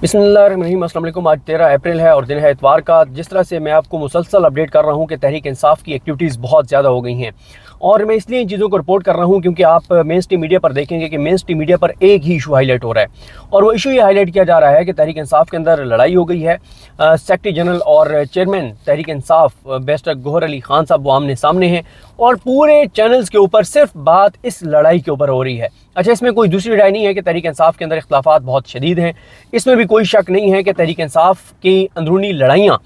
बिस्मिल्लाहिर्रहमानिर्रहीम। अस्सलाम वालेकुम। आज 13 अप्रैल है और दिन है इतवार का। जिस तरह से मैं आपको मुसलसल अपडेट कर रहा हूँ कि तहरीक इंसाफ की एक्टिविटीज़ बहुत ज़्यादा हो गई हैं और मैं इसलिए इन चीज़ों को रिपोर्ट कर रहा हूँ क्योंकि आप मेन स्ट्रीम मीडिया पर देखेंगे कि मेन स्ट्रीम मीडिया पर एक ही इशू हाईलाइट हो रहा है और वो इशू ये हाईलाइट किया जा रहा है कि तहरीक इंसाफ के अंदर लड़ाई हो गई है। सेक्रेटरी जनरल और चेयरमैन तहरीक इंसाफ बैरिस्टर गौहर अली खान साहब वो आमने सामने हैं और पूरे चैनल्स के ऊपर सिर्फ बात इस लड़ाई के ऊपर हो रही है। अच्छा, इसमें कोई दूसरी राय नहीं है कि तहरीक इंसाफ के अंदर इख्तिलाफात बहुत शदीद हैं। इसमें भी कोई शक नहीं है कि तहरीक इंसाफ की अंदरूनी लड़ाइयाँ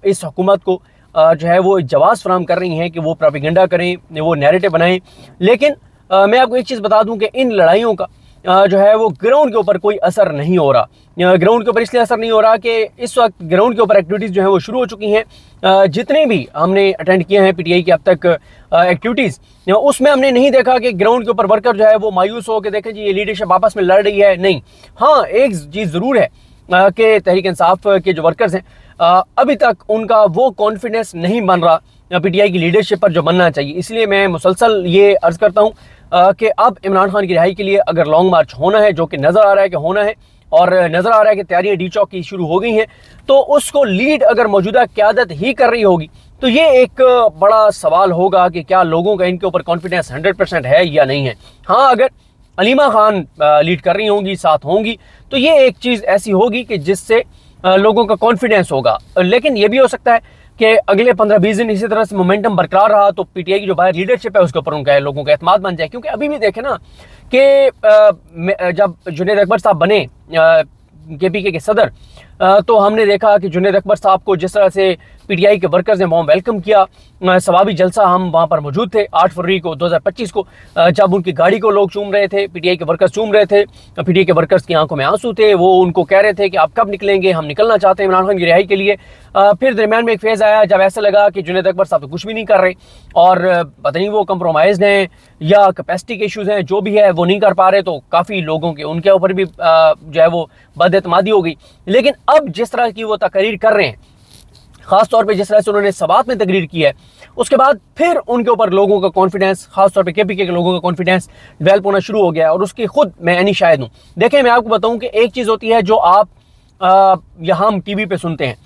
इस हुकूमत को जो है वो जवाज़ फराहम कर रही हैं कि वो प्रोपेगेंडा करें, वो नैरेटिव बनाएं। लेकिन मैं आपको एक चीज़ बता दूं कि इन लड़ाइयों का जो है वो ग्राउंड के ऊपर कोई असर नहीं हो रहा। ग्राउंड के ऊपर इसलिए असर नहीं हो रहा कि इस वक्त ग्राउंड के ऊपर एक्टिविटीज़ जो है वो शुरू हो चुकी हैं। जितने भी हमने अटेंड किए हैं पीटीआई की अब तक एक्टिविटीज़, उसमें हमने नहीं देखा कि ग्राउंड के ऊपर वर्कर जो है वो मायूस हो के देखें जी ये लीडरशिप आपस में लड़ रही है। नहीं, हाँ, एक चीज़ ज़रूर है कि तहरीक इंसाफ के जो वर्कर्स हैं अभी तक उनका वो कॉन्फिडेंस नहीं बन रहा पीटीआई की लीडरशिप पर जो बनना चाहिए। इसलिए मैं मुसलसल ये अर्ज़ करता हूँ कि अब इमरान खान की रिहाई के लिए अगर लॉन्ग मार्च होना है, जो कि नज़र आ रहा है कि होना है और नज़र आ रहा है कि तैयारियाँ डी चौक की शुरू हो गई हैं, तो उसको लीड अगर मौजूदा क़यादत ही कर रही होगी तो ये एक बड़ा सवाल होगा कि क्या लोगों का इनके ऊपर कॉन्फिडेंस 100% है या नहीं है। हाँ, अगर अलीमा खान लीड कर रही होंगी, साथ होंगी, तो ये एक चीज़ ऐसी होगी कि जिससे लोगों का कॉन्फिडेंस होगा। लेकिन ये भी हो सकता है कि अगले 15-20 दिन इसी तरह से मोमेंटम बरकरार रहा तो पीटीआई की जो बाहर लीडरशिप है उसके ऊपर उनका लोगों का एतमाद बन जाए। क्योंकि अभी भी देखें ना कि जब जुनैद अकबर साहब बने केपीके के सदर, तो हमने देखा कि जुनैद अकबर साहब को जिस तरह से पीटीआई के वर्कर्स ने वहाँ वेलकम किया, सवाबी जलसा हम वहाँ पर मौजूद थे 8 फरवरी को 2025 को, जब उनकी गाड़ी को लोग चूम रहे थे, पीटीआई के वर्कर्स चूम रहे थे। पीटीआई के वर्कर्स की आंखों में आंसू थे, वो उनको कह रहे थे कि आप कब निकलेंगे, हम निकलना चाहते हैं इमरान खान की रिहाई के लिए। फिर दरमियान में एक फेज़ आया जब ऐसा लगा कि जुनैद अकबर साहब तो कुछ भी नहीं कर रहे और पता नहीं वो कंप्रोमाइज़ हैं या कैपेसिटी के इशूज़ हैं, जो भी है वो नहीं कर पा रहे, तो काफ़ी लोगों के उनके ऊपर भी जो है वो बदएतमादी हो गई। लेकिन अब जिस तरह की वो तकरीर कर रहे हैं, ख़ास तौर पे जिस तरह से उन्होंने सवात में तकरीर की है, उसके बाद फिर उनके ऊपर लोगों का कॉन्फिडेंस, खास तौर पे केपीके के लोगों का कॉन्फिडेंस डेवलप होना शुरू हो गया है और उसकी खुद मैं यानी शायद हूँ। देखें, मैं आपको बताऊँ कि एक चीज़ होती है जो आप यहाँ हम टीवी पे सुनते हैं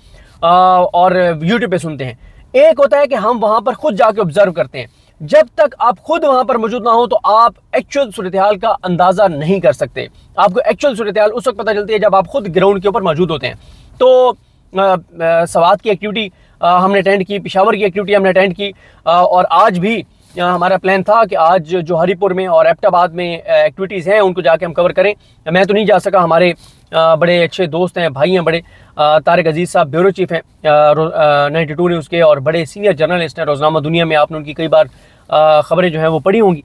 और यूट्यूब पे सुनते हैं, एक होता है कि हम वहाँ पर खुद जाके ऑब्जर्व करते हैं। जब तक आप खुद वहाँ पर मौजूद ना हो तो आप एक्चुअल सूरत हाल का अंदाज़ा नहीं कर सकते। आपको एक्चुअल सूरत हाल उस वक्त पता चलती है जब आप खुद ग्राउंड के ऊपर मौजूद होते हैं। तो सवात की एक्टिविटी हमने अटेंड की, पेशावर की एक्टिविटी हमने अटेंड की और आज भी हमारा प्लान था कि आज जो हरीपुर में और एबटाबाद में एक्टिविटीज़ हैं उनको जाके हम कवर करें। मैं तो नहीं जा सका, हमारे बड़े अच्छे दोस्त हैं, भाई हैं बड़े, तारिक अजीज़ साहब ब्यूरो चीफ हैं 92 न्यूज़ के और बड़े सीनियर जर्नलिस्ट हैं रोज़नामा दुनिया में, आपने उनकी कई बार ख़बरें जो हैं वो पढ़ी होंगी।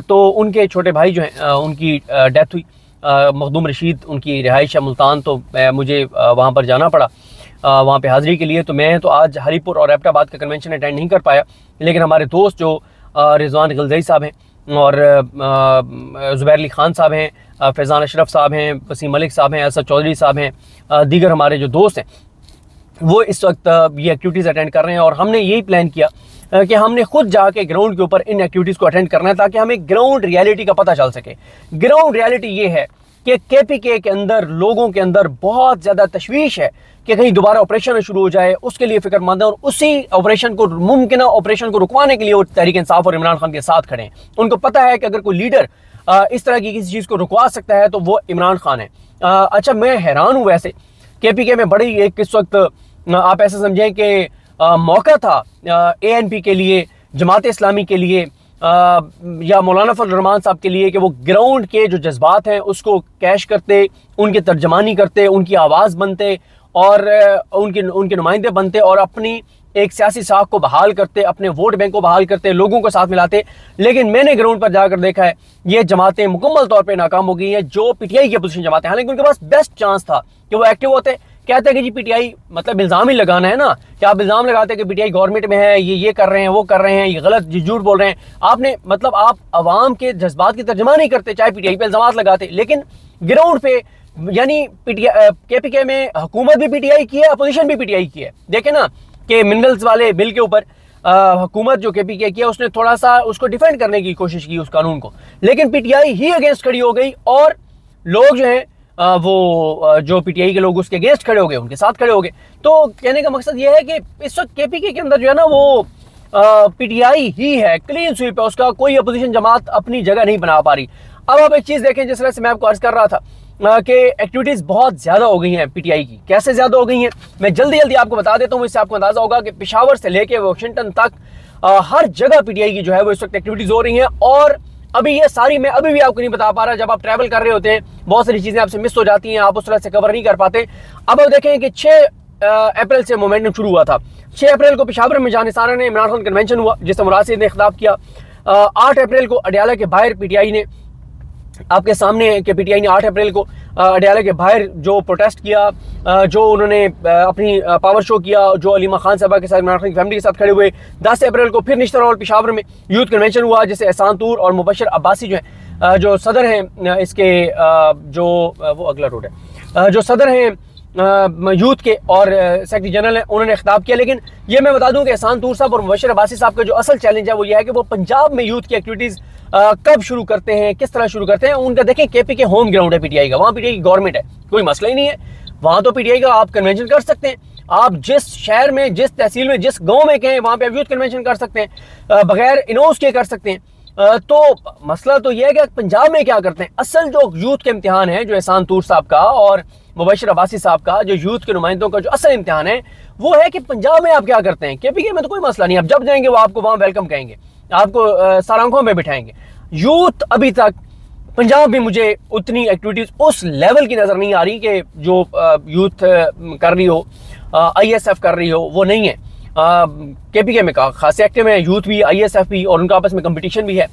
तो उनके छोटे भाई जो हैं उनकी डेथ हुई, मखदूम रशीद उनकी रिहाइश है मुल्तान, तो मुझे वहाँ पर जाना पड़ा वहाँ पे हाज़िरी के लिए। तो मैं तो आज हरीपुर और एबटाबाद का कन्वेंशन अटेंड नहीं कर पाया, लेकिन हमारे दोस्त जो रिजवान गिलज़ई साहब हैं और ज़ुबैर अली खान साहब हैं, फैज़ान अशरफ साहब हैं, वसीम मलिक साहब हैं, असद चौधरी साहब हैं, दीगर हमारे जो दोस्त हैं वो इस वक्त ये एक्टिविटीज़ अटेंड कर रहे हैं। और हमने यही प्लान किया कि हमने खुद जाके ग्राउंड के ऊपर इन एक्टिविटीज़ को अटेंड करना है ताकि हमें ग्राउंड रियलिटी का पता चल सके। ग्राउंड रियलिटी ये है कि केपीके के अंदर लोगों के अंदर बहुत ज़्यादा तशवीश है कि कहीं दोबारा ऑपरेशन शुरू हो जाए, उसके लिए फिक्रमंद है और उसी ऑपरेशन को, मुमकिन ऑपरेशन को रुकवाने के लिए वो तहरीक इंसाफ और इमरान खान के साथ खड़े हैं। उनको पता है कि अगर कोई लीडर इस तरह की किसी चीज़ को रुकवा सकता है तो वो इमरान खान है। अच्छा, मैं हैरान हूँ वैसे केपीके में बड़ी एक इस वक्त आप ऐसा समझें कि मौका था ANP के लिए, जमात इस्लामी के लिए या मौलाना फजल रहमान साहब के लिए कि वो ग्राउंड के जो जज्बात हैं उसको कैश करते, उनकी तर्जमानी करते, उनकी आवाज़ बनते और उनके नुमाइंदे बनते और अपनी एक सियासी साख को बहाल करते, अपने वोट बैंक को बहाल करते, लोगों को साथ मिलाते। लेकिन मैंने ग्राउंड पर जाकर देखा है ये जमातें मुकम्मल तौर पे नाकाम हो गई हैं, जो पीटीआई की अपोजिशन जमातें। हालांकि उनके पास बेस्ट चांस था कि वो एक्टिव होते, कहते हैं कि जी पीटीआई, मतलब इल्ज़ाम ही लगाना है ना, कि आप इल्ज़ाम लगाते हैं कि पीटीआई गवर्नमेंट में है, ये कर रहे हैं, वो कर रहे हैं, ये गलत झूठ बोल रहे हैं। आपने मतलब आप अवाम के जज्बात की तर्जमा नहीं करते, चाहे पीटीआई पे इल्ज़ाम लगाते। लेकिन ग्राउंड पे यानी केपीके में हुकूमत भी पीटीआई की है, अपोजिशन भी पीटीआई की है। देखें ना कि मिनरल्स वाले बिल के ऊपर हुकूमत जो केपीके की है उसने थोड़ा सा उसको डिफेंड करने की कोशिश की उस कानून को, लेकिन पीटीआई ही अगेंस्ट खड़ी हो गई और लोग जो हैं वो जो पीटीआई के लोग उसके अगेंस्ट खड़े हो गए, उनके साथ खड़े हो गए। तो कहने का मकसद ये है कि इस वक्त केपीके के अंदर जो है ना वो पीटीआई ही है, क्लीन स्वीप है, उसका कोई अपोजिशन जमात अपनी जगह नहीं बना पा रही। अब आप एक चीज देखें, जिस तरह से मैं आपको अर्ज कर रहा था कि एक्टिविटीज बहुत ज्यादा हो गई हैं पीटीआई की। कैसे ज्यादा हो गई हैं मैं जल्दी जल्दी आपको बता देता हूँ, इससे आपको अंदाजा होगा कि पेशावर से लेके वाशिंगटन तक हर जगह पीटीआई की जो है वो इस वक्त एक्टिविटीज हो रही हैं। और अभी ये सारी मैं अभी भी आपको नहीं बता पा रहा, जब आप ट्रैवल कर रहे होते हैं बहुत सारी चीजें आपसे मिस हो जाती हैं, आप उस तरह से कवर नहीं कर पाते। अब आप देखें कि 6 अप्रैल से मोमेंटम शुरू हुआ था। 6 अप्रैल को पेशावर में जानिसारा ने इमरान खान कन्वेंशन हुआ जिससे मुराद सईद ने खिताब किया। 8 अप्रैल को अडयाला के बाहर पीटीआई ने, आपके सामने है कि पीटीआई ने 8 अप्रैल को अडयाला के बाहर जो प्रोटेस्ट किया, जो उन्होंने अपनी पावर शो किया, जो अलीमा खान साहबा के साथ, इमरान खान की फैमिली के साथ खड़े हुए। 10 अप्रैल को फिर निश्तर हॉल पेशावर में यूथ कन्वेंशन हुआ जिससे एहसान तूर और मुबशर अब्बासी जो है जो सदर हैं इसके जो वो अगला रोड है जो सदर हैं यूथ के और सेक्रेटरी जनरल हैं, उन्होंने खिताब किया। लेकिन ये मैं बता दूं कि एहसान तूर साहब और मुबशर अब्बासी साहब का जो असल चैलेंज है वो ये है कि वो पंजाब में यूथ की एक्टिविटीज़ कब शुरू करते हैं, किस तरह शुरू करते हैं। उनका देखें केपी के होम ग्राउंड है पीटीआई का, वहाँ पीटीआई की गवर्नमेंट है, कोई मसला ही नहीं है। वहाँ तो पीटीआई का आप कन्वेंशन कर सकते हैं, आप जिस शहर में, जिस तहसील में, जिस गाँव में कहें वहाँ पे आप यूथ कन्वेंशन कर सकते हैं, बगैर इनोस के कर सकते हैं। तो मसला तो यह है कि पंजाब में क्या करते हैं। असल जो यूथ के इम्तिहान है, जो एहसान तूर साहब का और मुबशर अब्बासी साहब का, जो यूथ के नुमाइंदों का जो असल इम्तिहान है वो है कि पंजाब में आप क्या करते हैं। केपीके में तो कोई मसला नहीं, आप जब जाएंगे वो आपको वहाँ वेलकम कहेंगे, आपको सरांखों में बिठाएंगे। यूथ अभी तक पंजाब में मुझे उतनी एक्टिविटीज उस लेवल की नजर नहीं आ रही कि जो यूथ कर रही हो, आईएसएफ कर रही हो, वो नहीं है। केपीके में खास एक्टिव है यूथ भी, आईएसएफ भी, और उनका आपस में कंपटीशन भी है।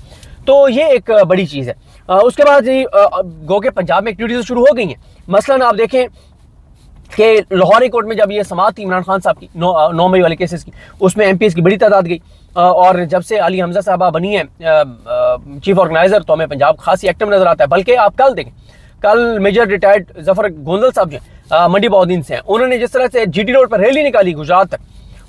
तो ये एक बड़ी चीज़ है। उसके बाद गो के पंजाब में एक्टिविटीज शुरू हो गई हैं। मसलन आप देखें कि लाहौर हाई कोर्ट में जब ये समाअत थी इमरान खान साहब की 9 मई वाले केसेस की, उसमें एमपीएस की बड़ी तादाद गई। और जब से अली हमजा साहबा बनी है चीफ ऑर्गेनाइजर, तो हमें पंजाब खासी एक्टिव नजर आता है। बल्कि आप कल देखें, कल मेजर रिटायर्ड जफर गोंदल साहब जो मंडी बहाउद्दीन से हैं, उन्होंने जिस तरह से जीटी रोड पर रैली निकाली गुजरात तक,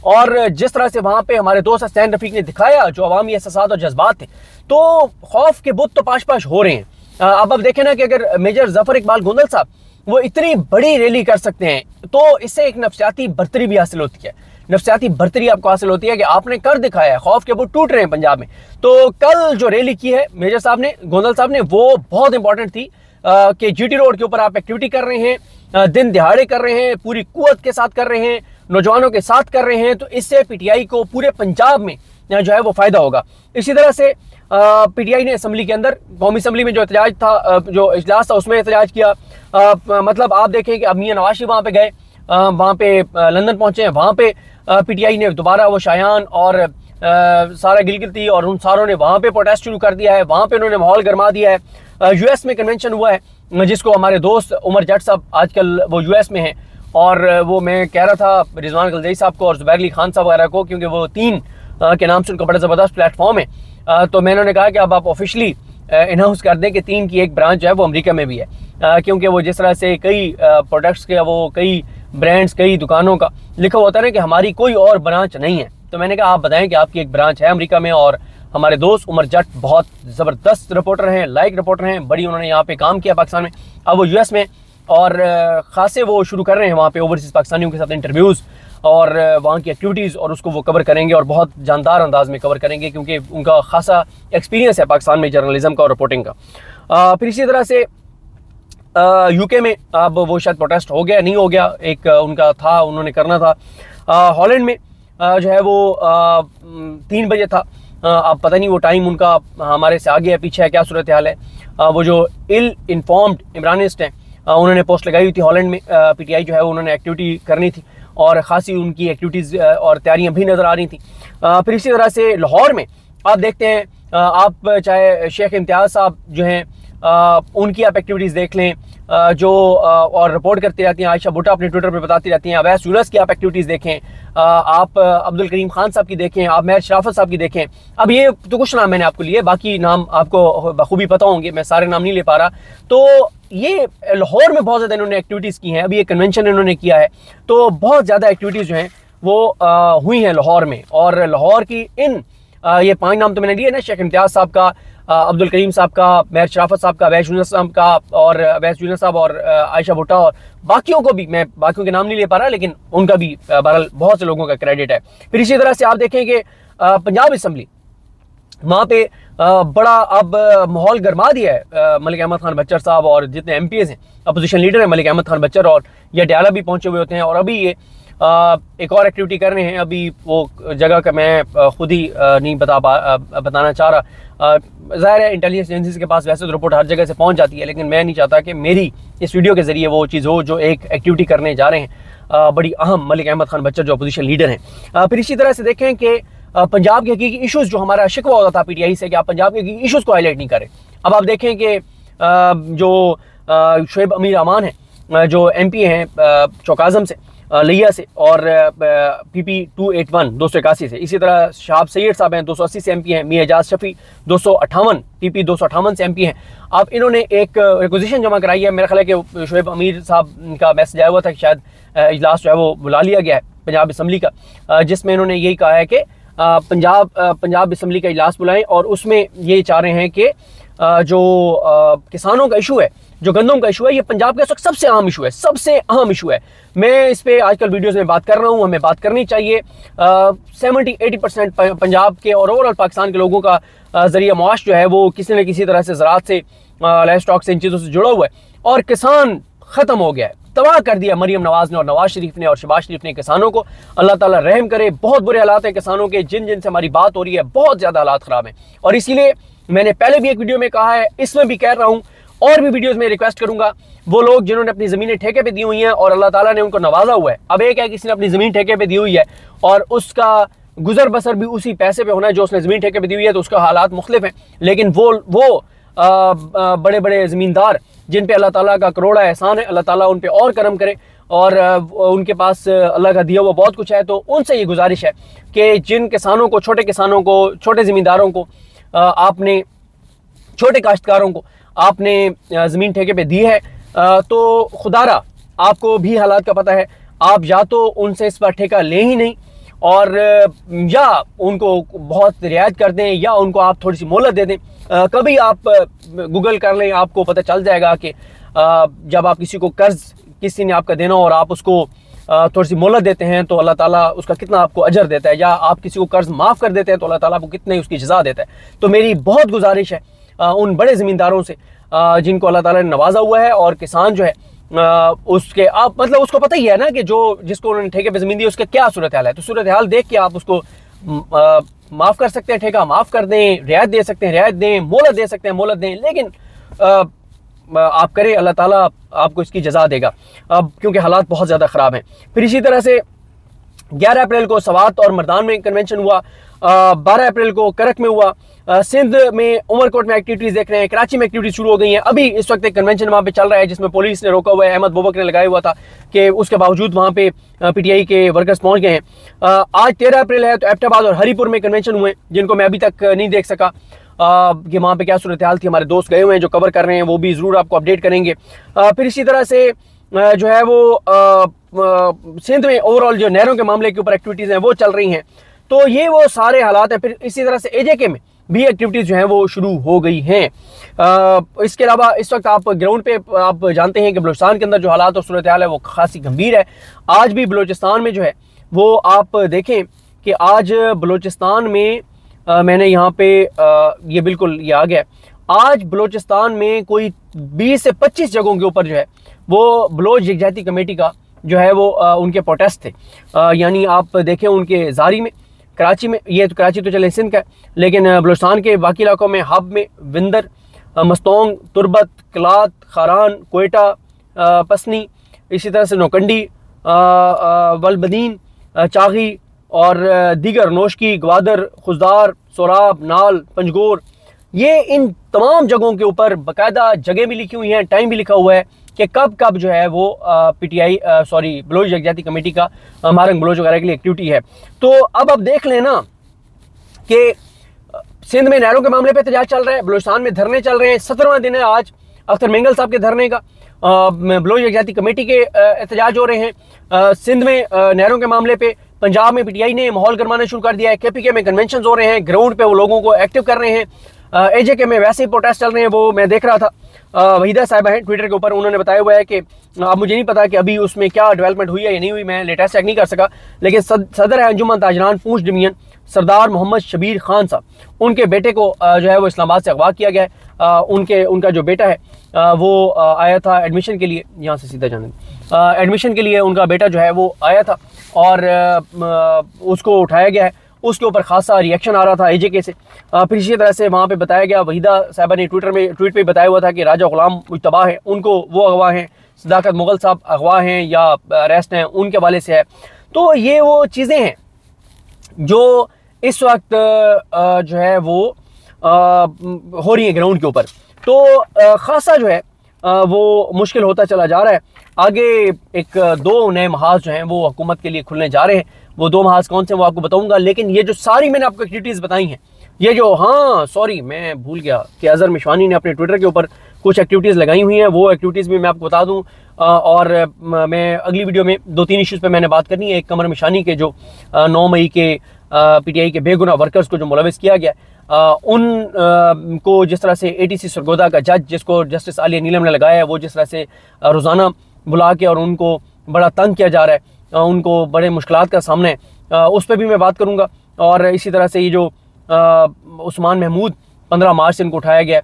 और जिस तरह से वहाँ पे हमारे दोस्त हसनैन रफीक ने दिखाया जो अवामी एहसासात और जज्बात थे, तो खौफ के बुत तो पाश पाश हो रहे हैं। अब देखें ना कि अगर मेजर जफर इकबाल गोंदल साहब वो इतनी बड़ी रैली कर सकते हैं तो इससे एक नफ्सियाती बर्तरी भी हासिल होती है। नफ्सियाती बर्तरी आपको हासिल होती है कि आपने कर दिखाया है, खौफ के बुत टूट रहे हैं पंजाब में। तो कल जो रैली की है मेजर साहब ने, गोंदल साहब ने, वो बहुत इंपॉर्टेंट थी कि जीटी रोड के ऊपर आप एक्टिविटी कर रहे हैं, दिन दिहाड़े कर रहे हैं, पूरी कुव्वत के साथ कर रहे हैं, नौजवानों के साथ कर रहे हैं। तो इससे पीटीआई को पूरे पंजाब में जो है वो फायदा होगा। इसी तरह से पीटीआई ने असम्बली के अंदर, कौमी असम्बली में जो एहतजाज था, जो इजलास था, उसमें एहतजाज किया। मतलब आप देखें कि अब मियां नवाज शरीफ वहाँ पे गए, वहाँ पे लंदन पहुँचे हैं, वहाँ पे पीटीआई ने दोबारा वो शायान और सारा गिलगिती और उन सारों ने वहाँ पे प्रोटेस्ट शुरू कर दिया है, वहाँ पे उन्होंने माहौल गरमा दिया है। यूएस में कन्वेंशन हुआ है जिसको हमारे दोस्त उमर जट साहब आजकल वो यूएस में हैं, और वो मैं कह रहा था रिजवान गलजई साहब को और जुबैर अली खान साहब वगैरह को, क्योंकि वो 3 के नाम से उनका बड़ा ज़बरदस्त प्लेटफॉर्म है। तो मैंने उन्हें कहा कि अब आप ऑफिशियली अनाउंस कर दें कि 3 की एक ब्रांच है वो अमेरिका में भी है, क्योंकि वो जिस तरह से कई प्रोडक्ट्स के, वो कई ब्रांड्स, कई दुकानों का लिखा होता है ना कि हमारी कोई और ब्रांच नहीं है। तो मैंने कहा आप बताएं कि आपकी एक ब्रांच है अमेरिका में। और हमारे दोस्त उमर जट बहुत ज़बरदस्त रिपोर्टर हैं, लाइक रिपोर्टर हैं, बड़ी उन्होंने यहाँ पे काम किया पाकिस्तान में, अब वो यूएस में, और खासे वो शुरू कर रहे हैं वहाँ पे ओवरसीज़ पाकिस्तानियों के साथ इंटरव्यूज़ और वहाँ की एक्टिविटीज़, और उसको वो कवर करेंगे और बहुत जानदार अंदाज में कवर करेंगे, क्योंकि उनका खासा एक्सपीरियंस है पाकिस्तान में जर्नलिज्म का और रिपोर्टिंग का। फिर इसी तरह से यूके में अब वो शायद प्रोटेस्ट हो गया, नहीं हो गया, एक उनका था, उन्होंने करना था। हॉलैंड में जो है वो 3 बजे था, अब पता नहीं वो टाइम उनका हमारे से आगे है पीछे है, क्या सूरत हाल है। वो जो इल इन्फॉर्म्ड इमरानिस्ट हैं उन्होंने पोस्ट लगाई हुई थी हॉलैंड में, पीटीआई जो है उन्होंने एक्टिविटी करनी थी और ख़ासी उनकी एक्टिविटीज़ और तैयारियां भी नज़र आ रही थी। फिर इसी तरह से लाहौर में आप देखते हैं, आप चाहे शेख इम्तियाज़ साहब जो हैं उनकी आप एक्टिविटीज़ देख लें, जो और रिपोर्ट करती रहती हैं, आयशा भुट्टा अपने ट्विटर पे बताती रहती हैं, अवैस यूनुस की आप एक्टिविटीज़ देखें, आप अब्दुल करीम खान साहब की देखें, आप मेहर शराफत साहब की देखें। अब ये तो कुछ नाम मैंने आपको लिए, बाकी नाम आपको बखूबी पता होंगे, मैं सारे नाम नहीं ले पा रहा। तो ये लाहौर में बहुत ज़्यादा इन्होंने एक्टिविटीज़ की हैं, अभी ये कन्वेंशन इन्होंने किया है, तो बहुत ज़्यादा एक्टिविटीज़ जो हैं वो हुई हैं लाहौर में। और लाहौर की इन ये 5 नाम तो मैंने लिए ना, शेख इम्तियाज़ साहब का, अब्दुल करीम साहब का, मेहर शराफत साहब का, अवैस जूनियर साहब का, और अवैस जूनियर साहब और आयशा भुट्टा और बाकियों को भी, मैं बाकियों के नाम नहीं ले पा रहा, लेकिन उनका भी बहरहाल बहुत से लोगों का क्रेडिट है। फिर इसी तरह से आप देखें कि पंजाब असम्बली, वहाँ पे बड़ा अब माहौल गरमा दिया है। मलिक अहमद खान बच्चर साहब और जितने MPs हैं, अपोजिशन लीडर हैं मलिक अहमद खान बच्चर और ये डयाला भी पहुँचे हुए होते हैं, और अभी ये एक और एक्टिविटी कर रहे हैं। अभी वो जगह का मैं खुद ही नहीं बताना चाह रहा। ज़ाहिर है इंटेलिजेंस एजेंसीज के पास वैसे तो रिपोर्ट हर जगह से पहुंच जाती है, लेकिन मैं नहीं चाहता कि मेरी इस वीडियो के ज़रिए वो चीज़ हो जो एक एक्टिविटी करने जा रहे हैं बड़ी अहम, मलिक अहमद खान बच्चर जो अपोजिशन लीडर हैं। फिर इसी तरह से देखें कि पंजाब के हकीकी इशूज़, जो हमारा शिकवा होता था PTI से कि आप पंजाब के हकीकी इशूज़ को हाईलाइट नहीं करें, अब आप देखें कि जो शुएब अमीर अमान हैं, जो MP हैं चौकाज़म से, लिया से, और PP 281 281 से, इसी तरह शहाब सैयद साहब हैं 280 से MP हैं, मियां एजाज शफी 258 PP 258 से MP हैं। अब इन्होंने एक रिक्वेजिशन जमा कराई है। मेरा ख्याल है कि शुएब अमीर साहब का मैसेज आया हुआ था कि शायद इजलास जो है वो बुला लिया गया है पंजाब असम्बली का, जिसमें इन्होंने यही कहा है कि पंजाब असम्बली का इजलास बुलाएं, और उसमें ये चाह रहे हैं कि जो किसानों का इशू है, जो गंदम का इशू है, ये पंजाब का सबसे अहम इशू है, सबसे अहम इशू है। मैं इस पे आजकल वीडियोस में बात कर रहा हूँ, हमें बात करनी चाहिए। 70-80% पंजाब के और ओवरऑल पाकिस्तान के लोगों का जरिया मुआश जो है वो किसी न किसी तरह से ज़राअत से, लाइव स्टॉक से, इन चीज़ों से जुड़ा हुआ है, और किसान ख़त्म हो गया है। तबाह कर दिया मरीम नवाज ने और नवाज शरीफ ने और शहबाज शरीफ ने किसानों को। अल्लाह ताला रहम करे। बहुत बुरे हालात हैं किसानों के, जिन से हमारी बात हो रही है, बहुत ज़्यादा हालात ख़राब हैं। और इसीलिए मैंने पहले भी एक वीडियो में कहा है, इसमें भी कह रहा हूँ, और भी वीडियोस में रिक्वेस्ट करूंगा, वो लोग जिन्होंने अपनी ज़मीनें ठेके पे दी हुई हैं और अल्लाह ताला ने उनको नवाजा हुआ है। अब एक है किसी ने अपनी ज़मीन ठेके पे दी हुई है और उसका गुजर बसर भी उसी पैसे पे होना है जो उसने ज़मीन ठेके पे दी हुई है, तो उसका हालात मुख्तलिफ हैं। लेकिन वो बड़े बड़े ज़मींदार जिन पे अल्लाह ताला का करोड़ा एहसान है, अल्लाह ताला उन पे और करम करे, और उनके पास अल्लाह का दिया हुआ बहुत कुछ है। तो उनसे ये गुजारिश है कि जिन किसानों को, छोटे किसानों को, छोटे ज़मींदारों को आपने, छोटे काश्तकारों को आपने ज़मीन ठेके पे दी है, तो खुदारा आपको भी हालात का पता है, आप या तो उनसे इस बार ठेका ले ही नहीं, और या उनको बहुत रियायत कर दें, या उनको आप थोड़ी सी मोहलत दे दें। कभी आप गूगल कर लें, आपको पता चल जाएगा कि जब आप किसी को कर्ज किसी ने आपका देना और आप उसको थोड़ी सी मोहलत देते हैं तो अल्लाह ताला उसका कितना आपको अजर देता है, या आप किसी को कर्ज माफ़ कर देते हैं तो अल्लाह ताला आपको कितने उसकी जज़ा देता है। तो मेरी बहुत गुजारिश है उन बड़े ज़मींदारों से जिनको अल्लाह ताला ने नवाजा हुआ है, और किसान जो है उसके, आप मतलब उसको पता ही है ना कि जो जिसको उन्होंने ठेके पे ज़मीन दी उसका क्या सूरत हाल है, तो सूरत हाल देख के आप उसको माफ़ कर सकते हैं, ठेका माफ़ कर दें, रियायत दे सकते हैं, रियायत दें, मोहलत दे सकते हैं, मोहलत दें, लेकिन आप करें, अल्लाह ताला आपको इसकी जज़ा देगा, अब क्योंकि हालात बहुत ज़्यादा ख़राब हैं। फिर इसी तरह से 11 अप्रैल को सवात और मर्दान में कन्वेंशन हुआ, 12 अप्रैल को करक में हुआ, सिंध में उमरकोट में एक्टिविटीज़ देख रहे हैं, कराची में एक्टिविटीज़ शुरू हो गई हैं। अभी इस वक्त एक कन्वेंशन वहाँ पे चल रहा है जिसमें पुलिस ने रोका हुआ है, अहमद बुबक ने लगाया हुआ था कि उसके बावजूद वहाँ पे PTI के वर्कर्स पहुँच गए हैं। आज 13 अप्रैल है, तो एबटाबाद और हरीपुर में कन्वेंशन हुए जिनको मैं अभी तक नहीं देख सका कि वहाँ पे क्या सूरत हाल थी। हमारे दोस्त गए हुए हैं जो कवर कर रहे हैं, वो भी ज़रूर आपको अपडेट करेंगे। फिर इसी तरह से जो है वो सिंध में ओवरऑल जो नहरों के मामले के ऊपर एक्टिविटीज़ हैं वो चल रही हैं। तो ये वो सारे हालात हैं। फिर इसी तरह से AJK में भी एक्टिविटीज़ जो हैं वो शुरू हो गई हैं। इसके अलावा इस वक्त आप ग्राउंड पे आप जानते हैं कि बलूचिस्तान के अंदर जो हालात और सूरत हाल है वो खासी गंभीर है। आज भी बलूचिस्तान में जो है वो आप देखें कि आज बलूचिस्तान में मैंने यहाँ पे ये बिल्कुल ये आ गया, आज बलूचिस्तान में कोई 20 से 25 जगहों के ऊपर जो है वो बलोच यकजहती कमेटी का जो है वो उनके प्रोटेस्ट थे। यानी आप देखें उनके जारी में, कराची में, ये तो कराची तो चले सिंध का है, लेकिन बलूचिस्तान के बाकी इलाकों में हब में, विंदर, मस्तोंग, तुरबत, कलात, खारान, कोयटा, पसनी, इसी तरह से नौकंडी, वलबदीन, चागी और दीगर, नोशकी, ग्वादर, खुजदार, सोराब, नाल, पंजगोर, ये इन तमाम जगहों के ऊपर बाकायदा जगह भी लिखी हुई हैं, टाइम भी लिखा हुआ है कि कब कब जो है वो PTI बलोच यकजहती कमेटी का मारंग बलोच वगैरह के लिए एक्टिविटी है। तो अब देख लेना कि सिंध में नहरों के मामले पे एहतजाज चल रहा है, बलूचिस्तान में धरने चल रहे हैं, 17वां दिन है आज अख्तर मेंगल साहब के धरने का, बलोच यकजहती कमेटी के एहतजाज हो रहे हैं। सिंध में नहरों के मामले पे पंजाब में PTI ने माहौल गरमाना शुरू कर दिया है, KPK में कन्वेंशन हो रहे हैं, ग्राउंड पे वो लोगों को एक्टिव कर रहे हैं। AJK में वैसे ही प्रोटेस्ट चल रहे हैं, वो मैं देख रहा था। वहीदा साहिबा हैं ट्विटर के ऊपर, उन्होंने बताया हुआ है कि अब मुझे नहीं पता कि अभी उसमें क्या डेवलपमेंट हुई है या नहीं हुई, मैं लेटेस्ट चेक नहीं कर सका, लेकिन सदर अंजुमन ताजरान पूंछ डिवीजन सरदार मोहम्मद शबीर खान साहब, उनके बेटे को जो है वो इस्लामाबाद से अगवा किया गया है। उनका जो बेटा है वो आया था एडमिशन के लिए, यहाँ से सीधा जाने एडमिशन के लिए उनका बेटा जो है वो आया था और उसको उठाया गया है। उसके ऊपर खासा रिएक्शन आ रहा था AJK से। फिर इसी तरह से वहाँ पे बताया गया, वहीदा साहिबा ने ट्वीट पे बताया हुआ था कि राजा गुलाम मुज्तबा है, उनको वो अगवा हैं, सदाकत मुगल साहब अगवा हैं या अरेस्ट हैं, उनके वाले से है। तो ये वो चीज़ें हैं जो इस वक्त जो है वो हो रही है ग्राउंड के ऊपर। तो खासा जो है वो मुश्किल होता चला जा रहा है। आगे एक 2 नए महाज जो हैं वो हुकूमत के लिए खुलने जा रहे हैं। वो 2 महाज कौन से वो आपको बताऊंगा, लेकिन ये जो सारी मैंने आपको एक्टिविटीज़ बताई हैं, ये जो, हाँ सॉरी मैं भूल गया कि अजहर मिशवानी ने अपने ट्विटर के ऊपर कुछ एक्टिविटीज़ लगाई हुई हैं, वो एक्टिविटीज़ भी मैं आपको बता दूं। और मैं अगली वीडियो में 2-3 इश्यूज़ पे मैंने बात करनी है। एक कमर मिशानी के जो 9 मई के PTI के बेगुनाह वर्कर्स को जो मुलविस किया गया, उन को जिस तरह से ATC सरगोदा का जज, जिसको जस्टिस आलिया नीलम ने लगाया है, वो जिस तरह से रोज़ाना बुला के और उनको बड़ा तंग किया जा रहा है, उनको बड़े मुश्किलात का सामना है, उस पर भी मैं बात करूँगा। और इसी तरह से ये जो उस्मान महमूद 15 मार्च से इनको उठाया गया,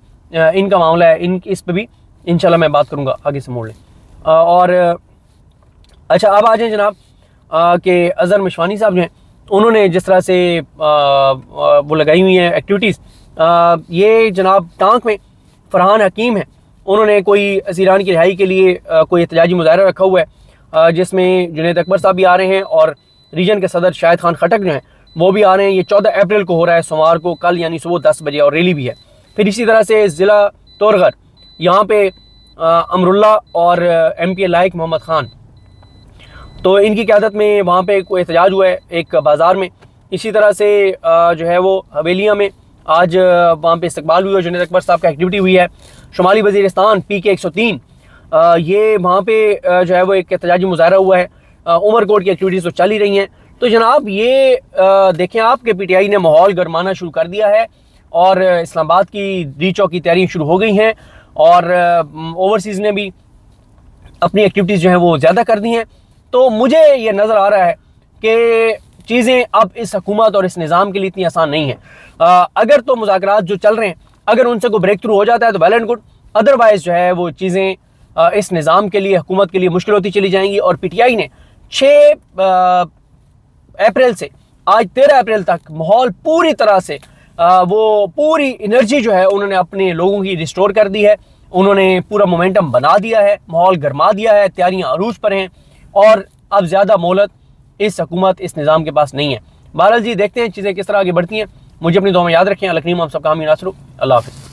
इनका मामला है, इस पर भी इंशाल्लाह मैं बात करूँगा, आगे से मोड़ लें। और अच्छा, अब आ जाए जनाब कि अजहर मिशवानी साहब जो हैं, उन्होंने जिस तरह से वो लगाई हुई हैं एक्टिविटीज़, ये जनाब टांक में फरहान हकीम है, उन्होंने कोई असीरान की रिहाई के लिए कोई एहतजाजी मुजाहरा रखा हुआ है, जिसमें जुनैद अकबर साहब भी आ रहे हैं और रीजन के सदर शाहिद खान खटक जो हैं वो भी आ रहे हैं। ये 14 अप्रैल को हो रहा है, सोमवार को, कल यानी सुबह 10 बजे, और रैली भी है। फिर इसी तरह से ज़िला तोरगर, यहाँ पे अमरुल्ला और MP लाइक मोहम्मद खान, तो इनकी क़यादत में वहाँ पे कोई एहतजाज हुआ है एक बाज़ार में। इसी तरह से जो है वो हवेलिया में आज वहाँ पे इस्तकबाल हुई है, जुनैद अकबर साहब का एक्टिविटी हुई है। शुमाली वज़ीरिस्तान PK 103, ये वहाँ पे जो है वो एक एहतजाजी मुजाहरा हुआ है। उमरकोट की एक्टिविटीज़ तो चल ही रही हैं। तो जनाब ये देखें आप कि PTI ने माहौल गरमाना शुरू कर दिया है और इस्लामाबाद की री-चौक की तैयारियाँ शुरू हो गई हैं और ओवरसीज़ ने भी अपनी एक्टिविटीज़ जो हैं वो ज़्यादा कर दी हैं। तो मुझे ये नज़र आ रहा है कि चीज़ें अब इस हुकूमत और इस निज़ाम के लिए इतनी आसान नहीं है। अगर तो मुज़ाकरात जो चल रहे हैं, अगर उनसे कोई ब्रेक थ्रू हो जाता है तो वेल एंड गुड, अदरवाइज़ जो है वो चीज़ें इस निज़ाम के लिए, हुकूमत के लिए मुश्किल होती चली जाएंगी। और PTI ने 6 अप्रैल से आज 13 अप्रैल तक माहौल पूरी तरह से वो पूरी एनर्जी जो है उन्होंने अपने लोगों की रिस्टोर कर दी है। उन्होंने पूरा मोमेंटम बना दिया है, माहौल गरमा दिया है, तैयारियां अरूज पर हैं और अब ज़्यादा मोहलत इस हुकूमत, इस निज़ाम के पास नहीं है। बहरहाल जी, देखते हैं चीज़ें किस तरह आगे बढ़ती हैं। मुझे अपनी दुआ में याद रखें। अल्लाह करीम आप सबका हामी नासर। अल्लाह हाफ़िज़।